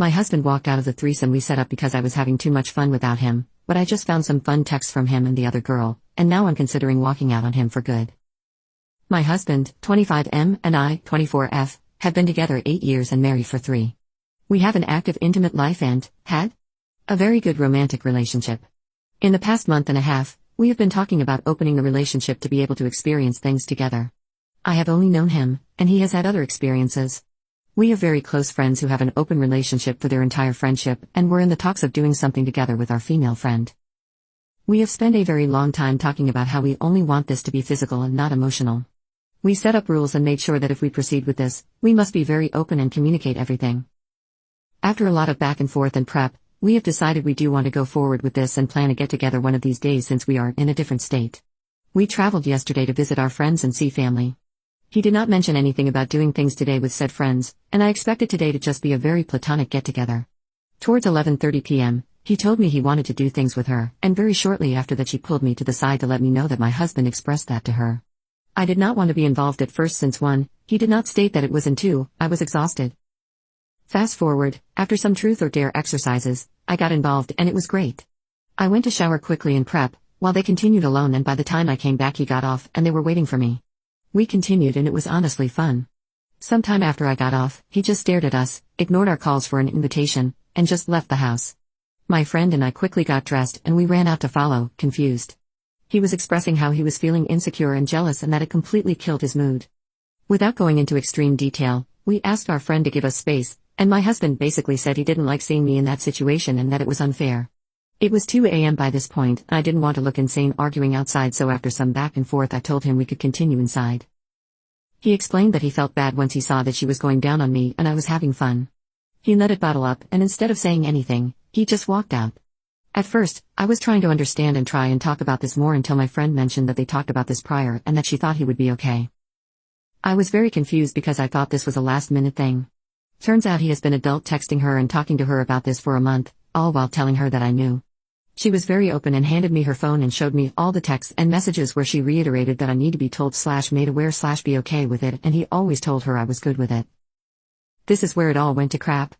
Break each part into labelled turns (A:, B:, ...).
A: My husband walked out of the threesome we set up because I was having too much fun without him, but I just found some fun texts from him and the other girl, and now I'm considering walking out on him for good. My husband, 25M, and I, 24F, have been together 8 years and married for 3. We have an active intimate life and had a very good romantic relationship. In the past month and a half, we have been talking about opening the relationship to be able to experience things together. I have only known him, and he has had other experiences. We have very close friends who have an open relationship for their entire friendship, and we're in the talks of doing something together with our female friend. We have spent a very long time talking about how we only want this to be physical and not emotional. We set up rules and made sure that if we proceed with this, we must be very open and communicate everything. After a lot of back and forth and prep, we have decided we do want to go forward with this and plan a get-together one of these days since we are in a different state. We traveled yesterday to visit our friends and see family. He did not mention anything about doing things today with said friends, and I expected today to just be a very platonic get-together. Towards 11:30 p.m., he told me he wanted to do things with her, and very shortly after that she pulled me to the side to let me know that my husband expressed that to her. I did not want to be involved at first since 1, he did not state that it was, and 2, I was exhausted. Fast forward, after some truth or dare exercises, I got involved and it was great. I went to shower quickly and prep, while they continued alone, and by the time I came back he got off and they were waiting for me. We continued and it was honestly fun. Sometime after I got off, he just stared at us, ignored our calls for an invitation, and just left the house. My friend and I quickly got dressed and we ran out to follow, confused. He was expressing how he was feeling insecure and jealous and that it completely killed his mood. Without going into extreme detail, we asked our friend to give us space, and my husband basically said he didn't like seeing me in that situation and that it was unfair. It was 2 a.m. by this point, and I didn't want to look insane arguing outside, so after some back and forth I told him we could continue inside. He explained that he felt bad once he saw that she was going down on me and I was having fun. He let it bottle up and instead of saying anything, he just walked out. At first, I was trying to understand and try and talk about this more until my friend mentioned that they talked about this prior and that she thought he would be okay. I was very confused because I thought this was a last-minute thing. Turns out he has been adult texting her and talking to her about this for a month, all while telling her that I knew. She was very open and handed me her phone and showed me all the texts and messages where she reiterated that I need to be told / made aware / be okay with it, and he always told her I was good with it. This is where it all went to crap.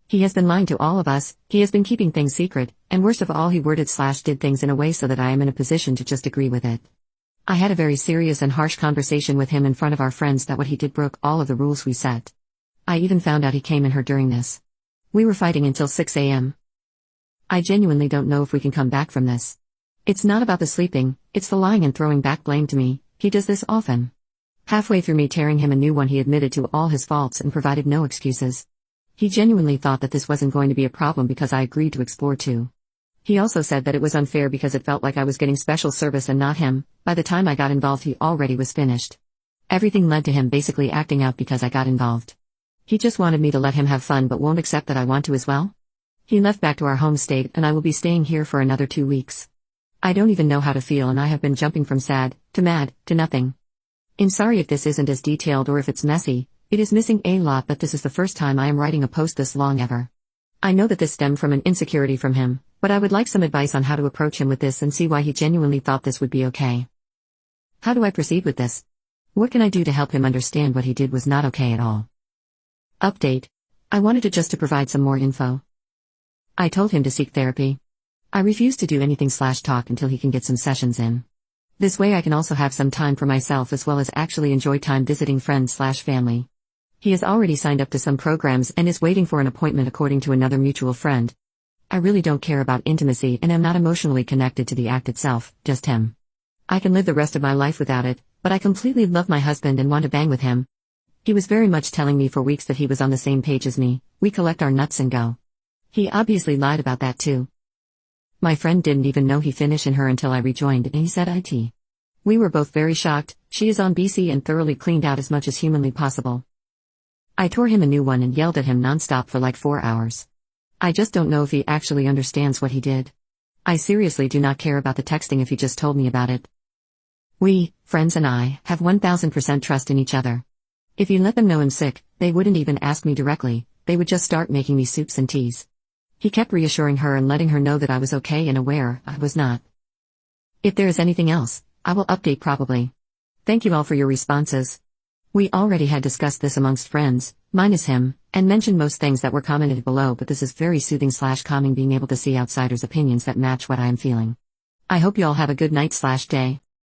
A: He has been lying to all of us, he has been keeping things secret, and worst of all he worded / did things in a way so that I am in a position to just agree with it. I had a very serious and harsh conversation with him in front of our friends that what he did broke all of the rules we set. I even found out he came in her during this. We were fighting until 6 a.m. I genuinely don't know if we can come back from this. It's not about the sleeping, it's the lying and throwing back blame to me. He does this often. Halfway through me tearing him a new one he admitted to all his faults and provided no excuses. He genuinely thought that this wasn't going to be a problem because I agreed to explore too. He also said that it was unfair because it felt like I was getting special service and not him. By the time I got involved he already was finished. Everything led to him basically acting out because I got involved. He just wanted me to let him have fun but won't accept that I want to as well. He left back to our home state and I will be staying here for another 2 weeks. I don't even know how to feel and I have been jumping from sad, to mad, to nothing. I'm sorry if this isn't as detailed or if it's messy, it is missing a lot, but this is the first time I am writing a post this long ever. I know that this stemmed from an insecurity from him, but I would like some advice on how to approach him with this and see why he genuinely thought this would be okay. How do I proceed with this? What can I do to help him understand what he did was not okay at all? Update. I wanted to provide some more info. I told him to seek therapy. I refuse to do anything / talk until he can get some sessions in. This way I can also have some time for myself as well as actually enjoy time visiting friends / family. He has already signed up to some programs and is waiting for an appointment according to another mutual friend. I really don't care about intimacy and am not emotionally connected to the act itself, just him. I can live the rest of my life without it, but I completely love my husband and want to bang with him. He was very much telling me for weeks that he was on the same page as me, we collect our nuts and go. He obviously lied about that too. My friend didn't even know he finished in her until I rejoined and he said it. We were both very shocked. She is on BC and thoroughly cleaned out as much as humanly possible. I tore him a new one and yelled at him nonstop for like 4 hours. I just don't know if he actually understands what he did. I seriously do not care about the texting if he just told me about it. We, friends and I, have 1000% trust in each other. If you let them know I'm sick, they wouldn't even ask me directly, they would just start making me soups and teas. He kept reassuring her and letting her know that I was okay and aware I was not. If there is anything else, I will update probably. Thank you all for your responses. We already had discussed this amongst friends, minus him, and mentioned most things that were commented below, but this is very soothing/calming being able to see outsiders' opinions that match what I am feeling. I hope you all have a good night/day.